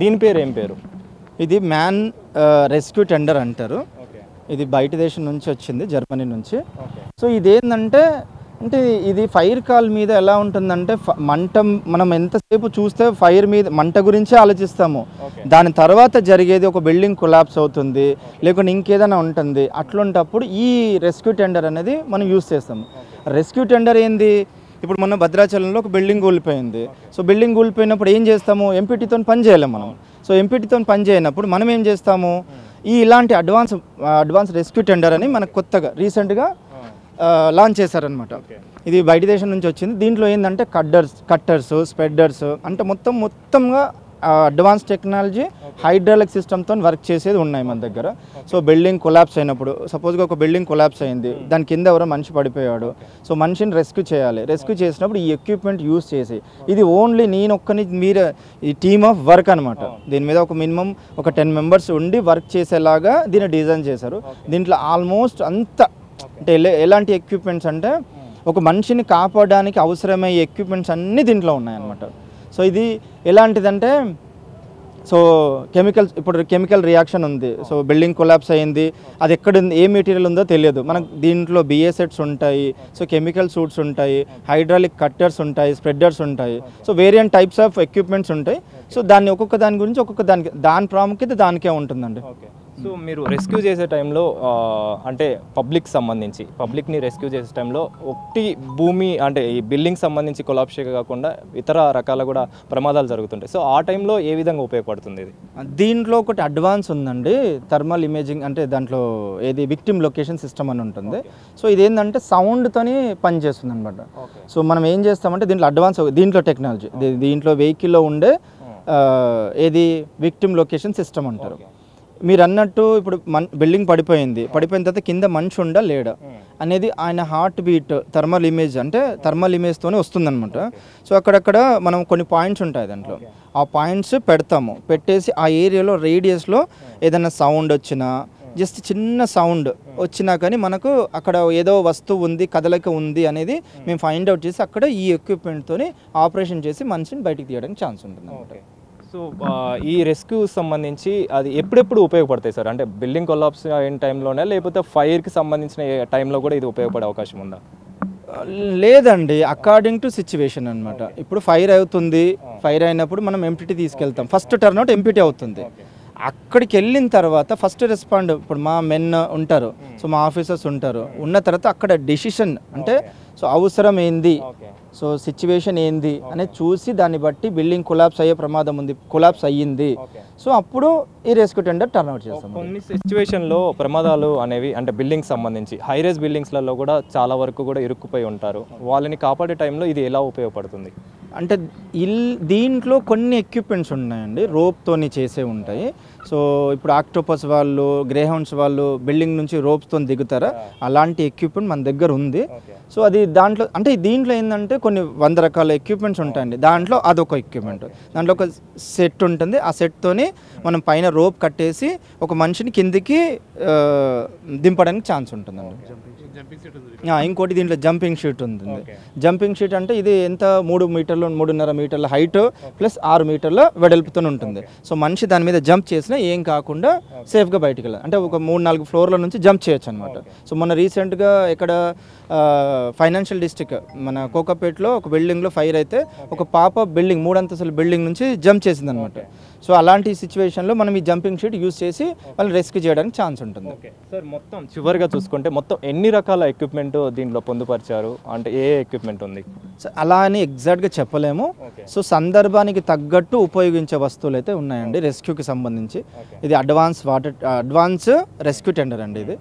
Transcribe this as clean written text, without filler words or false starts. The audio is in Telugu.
దీని పేరు ఏం పేరు? ఇది మ్యాన్ రెస్క్యూ టెండర్ అంటారు. ఇది బయట దేశం నుంచి వచ్చింది, జర్మనీ నుంచి. సో ఇదేంటంటే ఇది ఫైర్ కాల్ మీద ఎలా ఉంటుందంటే మంట మనం ఎంతసేపు చూస్తే ఫైర్ మీద మంట గురించే ఆలోచిస్తాము. దాని తర్వాత జరిగేది ఒక బిల్డింగ్ కొలాప్స్ అవుతుంది, లేకుంటే ఇంకేదైనా ఉంటుంది. అట్లాంటప్పుడు ఈ రెస్క్యూ టెండర్ అనేది మనం యూజ్ చేస్తాము. రెస్క్యూ టెండర్ ఏంది, ఇప్పుడు మొన్న భద్రాచలంలో ఒక బిల్డింగ్ కూలిపోయింది. సో బిల్డింగ్ కూలిపోయినప్పుడు ఏం చేస్తాము, ఎంపీటీతో పని చేయలేము మనం. సో ఎంపీటీతో పని చేయనప్పుడు మనం ఏం చేస్తాము, ఇలాంటి అడ్వాన్స్ రెస్క్యూ టెండర్ అని మనకు కొత్తగా రీసెంట్గా లాంచ్ చేశారనమాట. ఇది బయట దేశం నుంచి వచ్చింది. దీంట్లో ఏంటంటే కట్టర్స్, స్ప్రెడర్స్ అంటే మొత్తంగా అడ్వాన్స్ టెక్నాలజీ హైడ్రాలిక్ సిస్టమ్తో వర్క్ చేసేది ఉన్నాయి మన దగ్గర. సో బిల్డింగ్ కొలాప్స్ అయినప్పుడు, సపోజ్గా ఒక బిల్డింగ్ కొలాప్స్ అయింది, దాని కింద ఎవరో మనిషి పడిపోయాడు. సో మనిషిని రెస్క్యూ చేయాలి. రెస్క్యూ చేసినప్పుడు ఈ ఎక్విప్మెంట్ యూజ్ చేసి, ఇది ఓన్లీ మీరు ఈ టీమ్ ఆఫ్ వర్క్ అనమాట. దీని మీద ఒక మినిమం ఒక 10 మెంబర్స్ ఉండి వర్క్ చేసేలాగా దీన్ని డిజైన్ చేశారు. దీంట్లో ఆల్మోస్ట్ అంతా అంటే ఎలాంటి ఎక్విప్మెంట్స్ అంటే ఒక మనిషిని కాపాడడానికి అవసరమయ్యే ఎక్విప్మెంట్స్ అన్నీ దీంట్లో ఉన్నాయన్నమాట. సో ఇది ఎలాంటిదంటే, సో ఇప్పుడు కెమికల్ రియాక్షన్ ఉంది. సో బిల్డింగ్ కొలాప్స్ అయింది, అది ఎక్కడ ఉంది, ఏ మెటీరియల్ ఉందో తెలియదు మనకు. దీంట్లో BA సెట్స్ ఉంటాయి, సో కెమికల్ సూట్స్ ఉంటాయి, హైడ్రాలిక్ కట్టర్స్ ఉంటాయి, స్ప్రెడర్స్ ఉంటాయి. So variant types of equipments ఉంటాయి. సో ఒక్కొక్క దాని గురించి దాని ప్రాముఖ్యత దానికే ఉంటుందండి. సో మీరు రెస్క్యూ చేసే టైంలో అంటే పబ్లిక్ని రెస్క్యూ చేసే టైంలో భూమి అంటే ఈ బిల్డింగ్ సంబంధించి కొలాప్స్ కాకుండా ఇతర రకాల కూడా ప్రమాదాలు జరుగుతుంటాయి. సో ఆ టైంలో ఏ విధంగా ఉపయోగపడుతుంది ఇది? దీంట్లో ఒకటి అడ్వాన్స్ ఉందండి, థర్మల్ ఇమేజింగ్. అంటే దాంట్లో విక్టిమ్ లొకేషన్ సిస్టమ్ అని ఉంటుంది. సో ఇదేంటంటే సౌండ్తోని పనిచేస్తుంది అనమాట. సో మనం ఏం చేస్తామంటే దీంట్లో టెక్నాలజీ, దీంట్లో వెహికల్లో ఉండే విక్టిమ్ లొకేషన్ సిస్టమ్ అంటారు. మీరు అన్నట్టు ఇప్పుడు బిల్డింగ్ పడిపోయిన తర్వాత కింద మనిషి ఉండా లేడా అనేది ఆయన హార్ట్ బీట్ థర్మల్ ఇమేజ్తోనే వస్తుందన్నమాట. సో అక్కడక్కడ మనం కొన్ని పాయింట్స్ ఉంటాయి దాంట్లో, ఆ పాయింట్స్ పెట్టేసి ఆ ఏరియాలో రేడియస్లో ఏదైనా సౌండ్ వచ్చినా, జస్ట్ చిన్న సౌండ్ వచ్చినా కానీ మనకు అక్కడ ఏదో వస్తువు ఉంది, కదలిక ఉంది అనేది మేము ఫైండ్ అవుట్ చేసి అక్కడ ఈ ఎక్విప్మెంట్తోని ఆపరేషన్ చేసి మనిషిని బయటికి తీయడానికి ఛాన్స్ ఉంటుంది అన్నమాట. సో ఈ రెస్క్యూ సంబంధించి అది ఎప్పుడెప్పుడు ఉపయోగపడతాయి సార్? అంటే బిల్డింగ్ కొలాప్స్ అయిన టైంలోనే, లేకపోతే ఫైర్కి సంబంధించిన టైంలో కూడా ఇది ఉపయోగపడే అవకాశం ఉందా? లేదండి, అకార్డింగ్ టు సిచ్యువేషన్ అనమాట. ఇప్పుడు ఫైర్ అయినప్పుడు మనం ఎంపీటీ తీసుకెళ్తాం. ఫస్ట్ టర్న్అవుట్ ఎంపీటీ అవుతుంది. అక్కడికి వెళ్ళిన తర్వాత ఫస్ట్ రెస్పాండ్, ఇప్పుడు మా మెన్ ఉంటారు, సో మా ఆఫీసర్స్ ఉంటారు. ఉన్న తర్వాత అక్కడ డెసిషన్ అంటే సో అవసరం ఏంది, సో సిచ్యువేషన్ ఏంది అనేది చూసి దాన్ని బట్టి బిల్డింగ్ కొలాప్స్ అయ్యే ప్రమాదం ఉంది, కొలాప్స్ అయ్యింది, సో అప్పుడు ఈ రెస్క్యూ టెండర్ టర్న్అవుట్ చేస్తాం. కొన్ని సిచ్యువేషన్లో ప్రమాదాలు అనేవి అంటే బిల్డింగ్స్ సంబంధించి హైరైజ్ బిల్డింగ్స్లలో కూడా చాలా వరకు కూడా ఇరుక్కుపోయి ఉంటారు. వాళ్ళని కాపాడే టైంలో ఇది ఎలా ఉపయోగపడుతుంది అంటే దీంట్లో కొన్ని ఎక్విప్మెంట్స్ ఉన్నాయండి, రోప్తోని చేసే ఉంటాయి. సో ఇప్పుడు ఆక్టోపస్ వాళ్ళు, గ్రేహౌండ్స్ వాళ్ళు బిల్డింగ్ నుంచి రోప్స్తో దిగుతారా, అలాంటి ఎక్విప్మెంట్ మన దగ్గర ఉంది. సో అది దీంట్లో ఏంటంటే కొన్ని 100 రకాల ఎక్విప్మెంట్స్ ఉంటాయండి. దాంట్లో అదొక ఎక్విప్మెంట్. దాంట్లో ఒక సెట్ ఉంటుంది. ఆ సెట్తోని మనం పైన రోప్ కట్టేసి ఒక మనిషిని కిందికి దింపడానికి ఛాన్స్ ఉంటుందండి. ఇంకోటి దీంట్లో జంపింగ్ షీట్ ఉంటుంది. జంపింగ్ షీట్ అంటే ఇది ఎంత 3 మీటర్లు 3.5 మీటర్ల హైట్ ప్లస్ 6 మీటర్ల వెడల్పుతో ఉంటుంది. సో మనిషి దాని మీద జంప్ చేసినా ఏం కాకుండా సేఫ్గా బయటికి వెళ్ళాలి. అంటే ఒక 3-4 ఫ్లోర్ల నుంచి జంప్ చేయొచ్చు అనమాట. సో మొన్న రీసెంట్గా ఇక్కడ ఫైనాన్షియల్ డిస్ట్రిక్ట్ మన కోకాపేటలో ఒక బిల్డింగ్లో ఫైర్ అయితే ఒక పాప బిల్డింగ్ 3 అంతస్తుల బిల్డింగ్ నుంచి జంప్ చేసింది అనమాట. సో అలాంటి సిచ్యువేషన్లో మనం ఈ జంపింగ్ షీట్ యూజ్ చేసి వాళ్ళని రెస్క్యూ చేయడానికి ఛాన్స్ ఉంటుంది. సార్ మొత్తం చివరిగా చూసుకుంటే మొత్తం ఎన్ని రకాల ఎక్విప్మెంట్ దీంట్లో పొందుపరిచారు, అంటే ఏ ఎక్విప్మెంట్ ఉంది? అలా అని ఎగ్జాక్ట్గా చెప్పలేము. సో సందర్భానికి తగ్గట్టు ఉపయోగించే వస్తువులు అయితే ఉన్నాయండి రెస్క్యూకి సంబంధించి. ఇది అడ్వాన్స్ రెస్క్యూ టెండర్ అండి ఇది.